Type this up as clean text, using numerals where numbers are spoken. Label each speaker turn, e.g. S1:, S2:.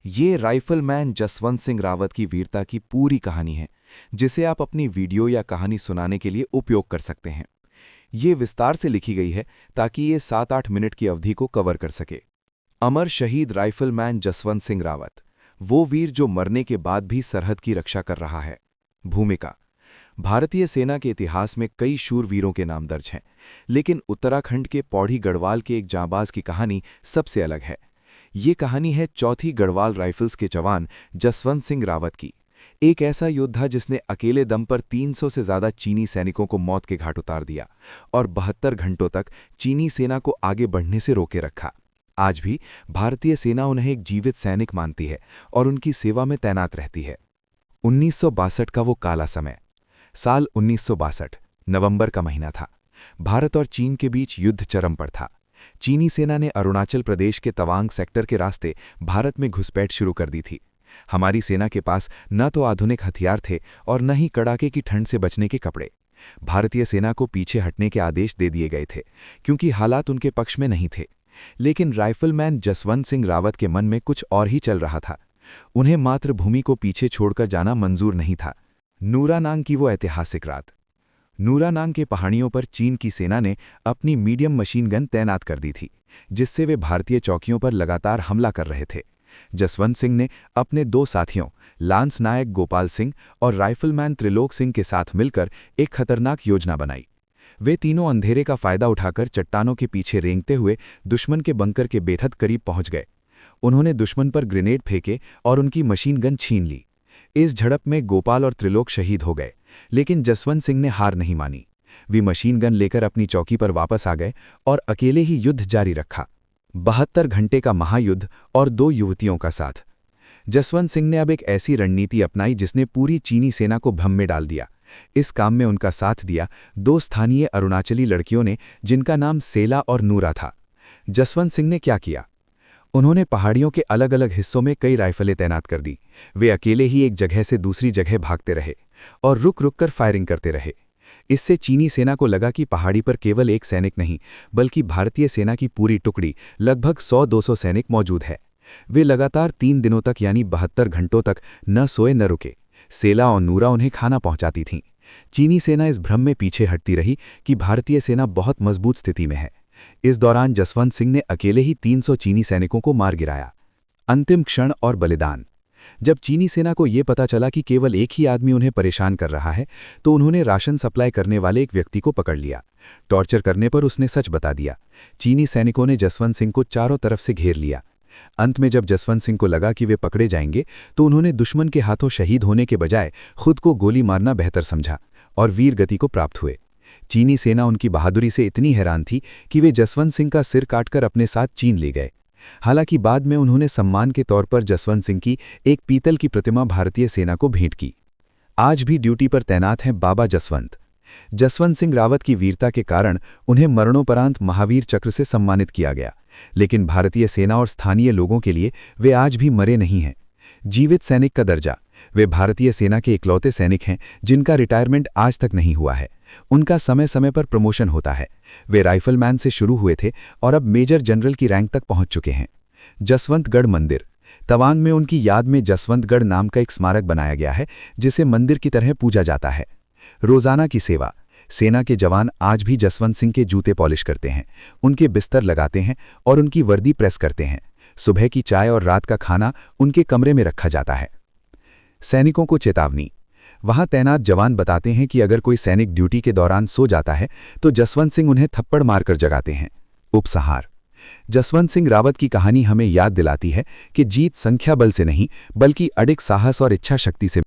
S1: ये राइफलमैन जसवंत सिंह रावत की वीरता की पूरी कहानी है, जिसे आप अपनी वीडियो या कहानी सुनाने के लिए उपयोग कर सकते हैं। ये विस्तार से लिखी गई है ताकि ये 7-8 मिनट की अवधि को कवर कर सके। अमर शहीद राइफलमैन जसवंत सिंह रावत, वो वीर जो मरने के बाद भी सरहद की रक्षा कर रहा है। भूमिका: भारतीय सेना के इतिहास में कई शूरवीरों के नाम दर्ज हैं, लेकिन उत्तराखंड के पौड़ी गढ़वाल के एक जांबाज की कहानी सबसे अलग है। ये कहानी है चौथी गढ़वाल राइफल्स के जवान जसवंत सिंह रावत की, एक ऐसा योद्धा जिसने अकेले दम पर 300 से ज्यादा चीनी सैनिकों को मौत के घाट उतार दिया और 72 घंटों तक चीनी सेना को आगे बढ़ने से रोके रखा। आज भी भारतीय सेना उन्हें एक जीवित सैनिक मानती है और उनकी सेवा में तैनात रहती है। 1962 का वो काला समय। साल 1962, नवंबर का महीना था। भारत और चीन के बीच युद्ध चरम पर था। चीनी सेना ने अरुणाचल प्रदेश के तवांग सेक्टर के रास्ते भारत में घुसपैठ शुरू कर दी थी। हमारी सेना के पास न तो आधुनिक हथियार थे और न ही कड़ाके की ठंड से बचने के कपड़े। भारतीय सेना को पीछे हटने के आदेश दे दिए गए थे, क्योंकि हालात उनके पक्ष में नहीं थे। लेकिन राइफलमैन जसवंत सिंह रावत के मन में कुछ और ही चल रहा था। उन्हें मातृभूमि को पीछे छोड़कर जाना मंजूर नहीं था। नूरानांग की वो ऐतिहासिक रात। नूरानांग के पहाड़ियों पर चीन की सेना ने अपनी मीडियम मशीन गन तैनात कर दी थी, जिससे वे भारतीय चौकियों पर लगातार हमला कर रहे थे। जसवंत सिंह ने अपने दो साथियों लांस नायक गोपाल सिंह और राइफलमैन त्रिलोक सिंह के साथ मिलकर एक खतरनाक योजना बनाई। वे तीनों अंधेरे का फायदा उठाकर चट्टानों के पीछे रेंगते हुए दुश्मन के बंकर के बेहद करीब पहुंच गए। उन्होंने दुश्मन पर ग्रेनेड फेंके और उनकी मशीन गन छीन ली। इस झड़प में गोपाल और त्रिलोक शहीद हो गए, लेकिन जसवंत सिंह ने हार नहीं मानी। वे मशीन गन लेकर अपनी चौकी पर वापस आ गए और अकेले ही युद्ध जारी रखा। 72 घंटे का महायुद्ध और 2 युवतियों का साथ। जसवंत सिंह ने अब एक ऐसी रणनीति अपनाई जिसने पूरी चीनी सेना को भ्रम में डाल दिया। इस काम में उनका साथ दिया 2 स्थानीय अरुणाचली लड़कियों ने, जिनका नाम सेला और नूरा था। जसवंत सिंह ने क्या किया? उन्होंने पहाड़ियों के अलग अलग हिस्सों में कई राइफलें तैनात कर दी। वे अकेले ही एक जगह से दूसरी जगह भागते रहे और रुक रुक कर फायरिंग करते रहे। इससे चीनी सेना को लगा कि पहाड़ी पर केवल एक सैनिक नहीं, बल्कि भारतीय सेना की पूरी टुकड़ी, लगभग 100-200 सैनिक मौजूद है। वे लगातार 3 दिनों तक यानी 72 घंटों तक न सोए न रुके। सेला और नूरा उन्हें खाना पहुंचाती थीं। चीनी सेना इस भ्रम में पीछे हटती रही कि भारतीय सेना बहुत मजबूत स्थिति में है। इस दौरान जसवंत सिंह ने अकेले ही 300 चीनी सैनिकों को मार गिराया। अंतिम क्षण और बलिदान। जब चीनी सेना को यह पता चला कि केवल एक ही आदमी उन्हें परेशान कर रहा है, तो उन्होंने राशन सप्लाई करने वाले एक व्यक्ति को पकड़ लिया। टॉर्चर करने पर उसने सच बता दिया। चीनी सैनिकों ने जसवंत सिंह को चारों तरफ से घेर लिया। अंत में जब जसवंत सिंह को लगा कि वे पकड़े जाएंगे, तो उन्होंने दुश्मन के हाथों शहीद होने के बजाय खुद को गोली मारना बेहतर समझा और वीर गति को प्राप्त हुए। चीनी सेना उनकी बहादुरी से इतनी हैरान थी कि वे जसवंत सिंह का सिर काटकर अपने साथ चीन ले गए। हालांकि बाद में उन्होंने सम्मान के तौर पर जसवंत सिंह की एक पीतल की प्रतिमा भारतीय सेना को भेंट की। आज भी ड्यूटी पर तैनात हैं बाबा जसवंत। जसवंत सिंह रावत की वीरता के कारण उन्हें मरणोपरांत महावीर चक्र से सम्मानित किया गया, लेकिन भारतीय सेना और स्थानीय लोगों के लिए वे आज भी मरे नहीं हैं। जीवित सैनिक का दर्जा। वे भारतीय सेना के इकलौते सैनिक हैं जिनका रिटायरमेंट आज तक नहीं हुआ है। उनका समय समय पर प्रमोशन होता है। वे राइफलमैन से शुरू हुए थे और अब मेजर जनरल की रैंक तक पहुंच चुके हैं। जसवंतगढ़ मंदिर। तवांग में उनकी याद में जसवंतगढ़ नाम का एक स्मारक बनाया गया है, जिसे मंदिर की तरह पूजा जाता है। रोजाना की सेवा। सेना के जवान आज भी जसवंत सिंह के जूते पॉलिश करते हैं, उनके बिस्तर लगाते हैं और उनकी वर्दी प्रेस करते हैं। सुबह की चाय और रात का खाना उनके कमरे में रखा जाता है। सैनिकों को चेतावनी। वहां तैनात जवान बताते हैं कि अगर कोई सैनिक ड्यूटी के दौरान सो जाता है, तो जसवंत सिंह उन्हें थप्पड़ मारकर जगाते हैं। उपसंहार। जसवंत सिंह रावत की कहानी हमें याद दिलाती है कि जीत संख्या बल से नहीं, बल्कि अडिग साहस और इच्छा शक्ति से